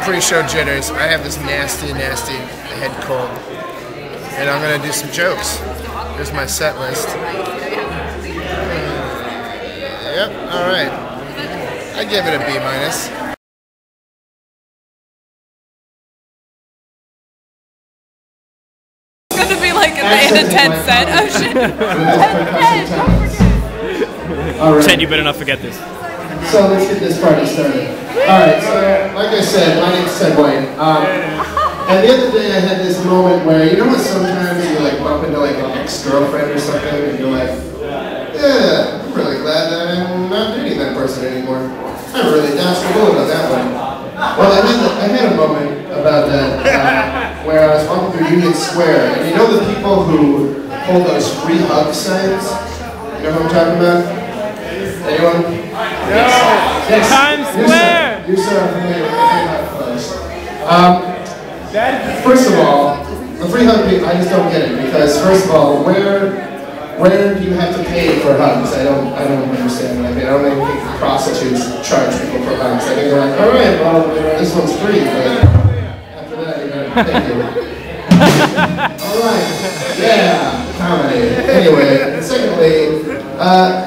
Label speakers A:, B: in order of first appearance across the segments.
A: pre-show jitters. I have this nasty head cold. And I'm gonna do some jokes. Here's my set list. Yep, alright. I give it a B-.
B: It's gonna be like at the end of 10 set. Oh shit. 10.
C: Ted, you better not forget this.
A: So let's get this party started. Alright, so like I said, my name's Ted White. And the other day I had this moment where, you know what, sometimes you like bump into like an ex-girlfriend or something and you're like, yeah, I'm really glad that I'm not dating that person anymore. I really dodged the bullet on that one. Well, I had a moment about that where I was walking through Union Square, and you know the people who hold those free hug signs? You know what I'm talking about? Anyone?
C: No!
A: Yes.
C: Times Square!
A: You're so familiar with the free hug folks. First of all, the free hug people, I just don't get it, because first of all, where do you have to pay for hugs? I don't understand what I mean. I don't even think prostitutes charge people for hugs. I think they're like, alright, well, this one's free, but after that, you're gonna thank you. Alright, yeah, comedy. Anyway, secondly,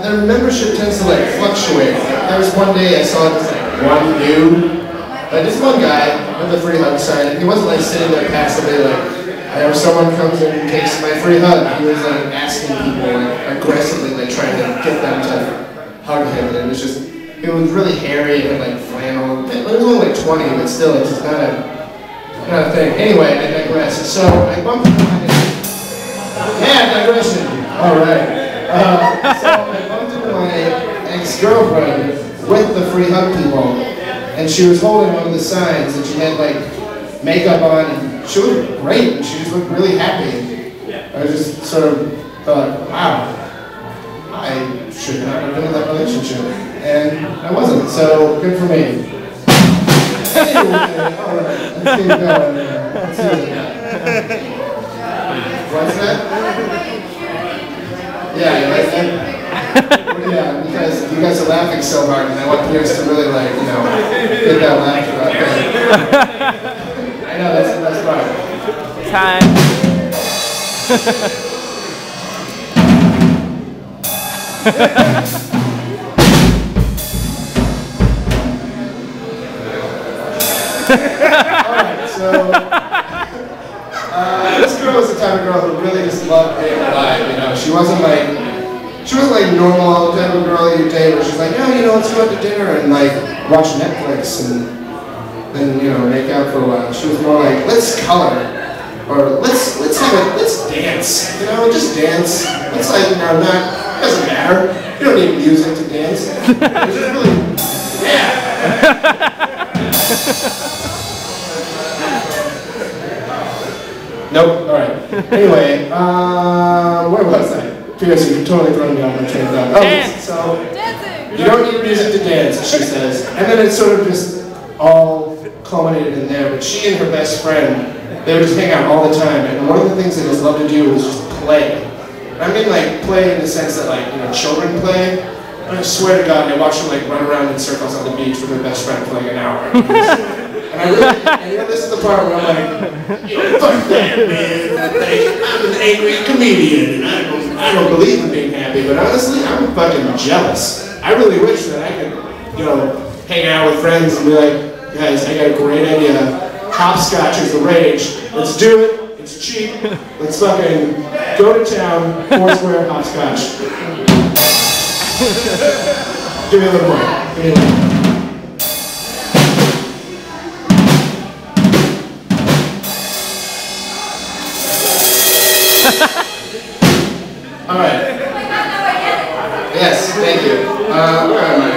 A: their membership tends to like fluctuate. There was one day I saw this like one dude, this one guy with the free hug sign, and he wasn't like sitting there passively like, whenever someone comes in and takes my free hug, he was like asking people, like aggressively, like trying to get them to hug him. And it was just, it was really hairy and like flannel. It was only like 20, but still, it's just not a thing. Anyway, I digress. So I bumped into my digression. All right. So I bumped into my ex-girlfriend with the free hug people, and she was holding one of the signs, and she had like makeup on, and she looked great, and she just looked really happy. I just sort of thought, wow, I should not have been in that relationship. And I wasn't, so good for me. Anyway, alright, let's keep going there. Let's see what's that? Yeah, because you guys are laughing so hard, and I want Pierce to really, like, you know, get that laugh about that. I know, that's the best part.
C: Time.
A: Alright, so this girl was the type of girl who really just loved being alive, you know. She wasn't like normal type of girl you date where she's like, no, you know, let's go out to dinner and like watch Netflix and then, you know, make out for a while. She was more like, let's color, or let's dance, you know, just dance. It's like, you know, it doesn't matter. You don't need music to dance. It's just really, yeah. Nope, alright. Anyway, where was I? Pierce, you totally thrown me off my train of thought.
C: Dance.
A: So, you don't need music to dance, she says. And then it sort of just all culminated in there. But she and her best friend, they would just hang out all the time. And one of the things they just love to do is just play. I mean like play in the sense that like, you know, children play. I swear to God, I watch them like run around in circles on the beach with their best friend for like an hour. And I really, and you know, this is the part where I'm like, you know, fuck that, man. I'm an angry comedian, and I don't believe in being happy, but honestly, I'm fucking jealous. I really wish that I could, you know, hang out with friends and be like, guys, I got a great idea. Hopscotch is the rage. Let's do it. It's cheap. Let's fucking go to town, Foursquare hopscotch. Give me a little more. Give me a little more. Alright. Yes, thank you. Where am I?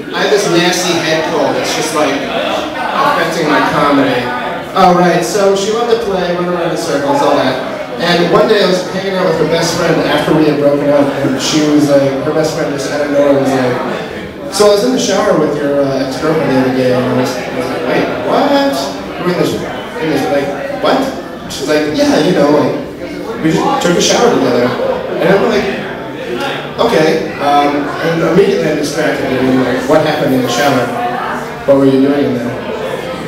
A: I have this nasty head cold. It's just like affecting my comedy. Alright, so she loved to play, run around in circles, all that. And one day I was hanging out with her best friend after we had broken up, and she was like, her best friend just out of nowhere was like, so I was in the shower with your ex-girlfriend the other day, and I was like, wait, what? We're in this, like, what? She's like, yeah, you know, like, we just took a shower together. And I'm like, okay. And immediately I'm distracted and I'm like, what happened in the shower? What were you doing in there?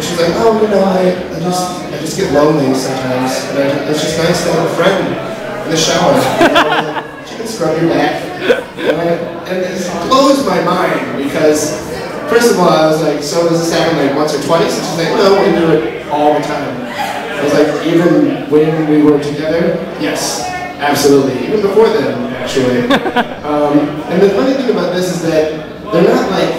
A: she's like, oh, you know, I just get lonely sometimes, and it's just nice to have a friend in the shower. You know, she can scrub your back. And it blows my mind because, first of all, I was like, so does this happen like once or twice? And she's like, no, we do it all the time. I was like, even when we were together? Yes, absolutely. Even before then, actually. And the funny thing about this is that they're not like,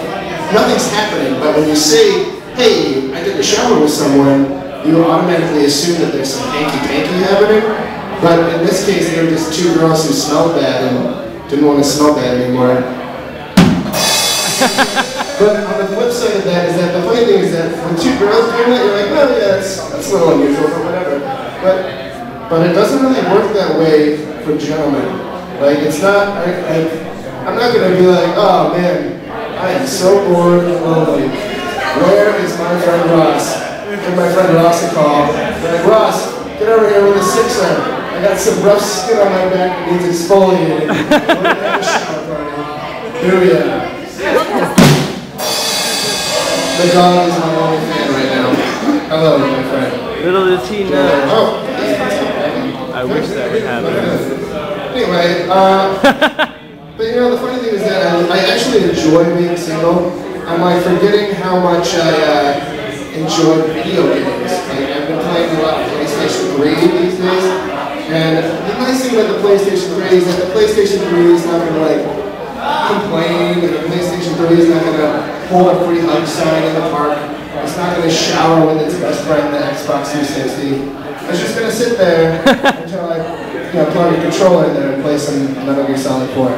A: nothing's happening, but when you say, hey, I took a shower with someone, you automatically assume that there's some hanky-panky happening. But in this case, they were just two girls who smelled bad and didn't want to smell bad anymore. But on the flip side of that is that the funny thing is that when two girls do that, you're like, well, yeah, that's a little unusual, but whatever. But it doesn't really work that way for gentlemen. Like, it's not, I'm not going to be like, oh man, I am so bored and lonely. Where is my friend Ross? Give my friend Ross a call. They're like, Ross, get over here with a sixer. I got some rough skin on my back that needs exfoliating. We're going to have a shower party. Here we are. The dog is my only fan right now. Hello, my friend.
C: Little does he know.
A: Oh.
C: I wish that would happen.
A: Anyway, but you know, the funny thing is that I actually enjoy being single. I'm like forgetting how much I enjoy video games. Like, I've been playing a lot of PlayStation 3 these days, and the nice thing about the PlayStation 3 is that the PlayStation 3 is not going to like complain, and the PlayStation 3 is not going to hold a free hug sign in the park. It's not going to shower with its best friend, the Xbox 360. It's just going to sit there until I plug a controller in there and play some Metal Gear Solid 4.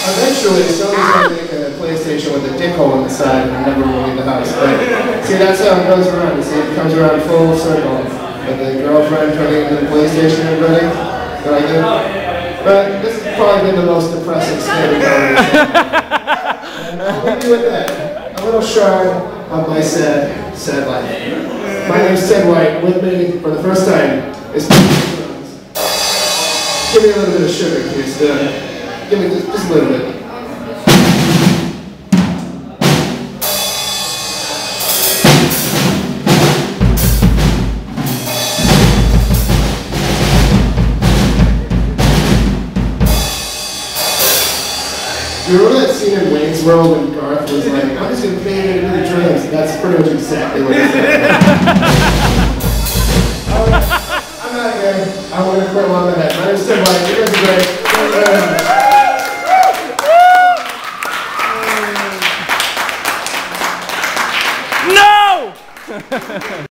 A: Eventually, Sony's going to make a PlayStation with a dick hole in the side and never will leave the house. But see, that's how it goes around. You see, it comes around full circle. With the girlfriend turning into the PlayStation and everything. Like that. But this has probably been the most depressing standing conversation. And I'll leave you with that. A little shard of my sad life. My name's Ted White. With me for the first time is give me a little bit of sugar, please. Give me just a little bit. You remember that scene in Wayne's World when Garth was like, I'm just going to pay you to do the drums? That's pretty much exactly what he said. I'm not here. I want to quit while I'm ahead. My name's Tim White. You guys are great. Thank you very much.
C: No!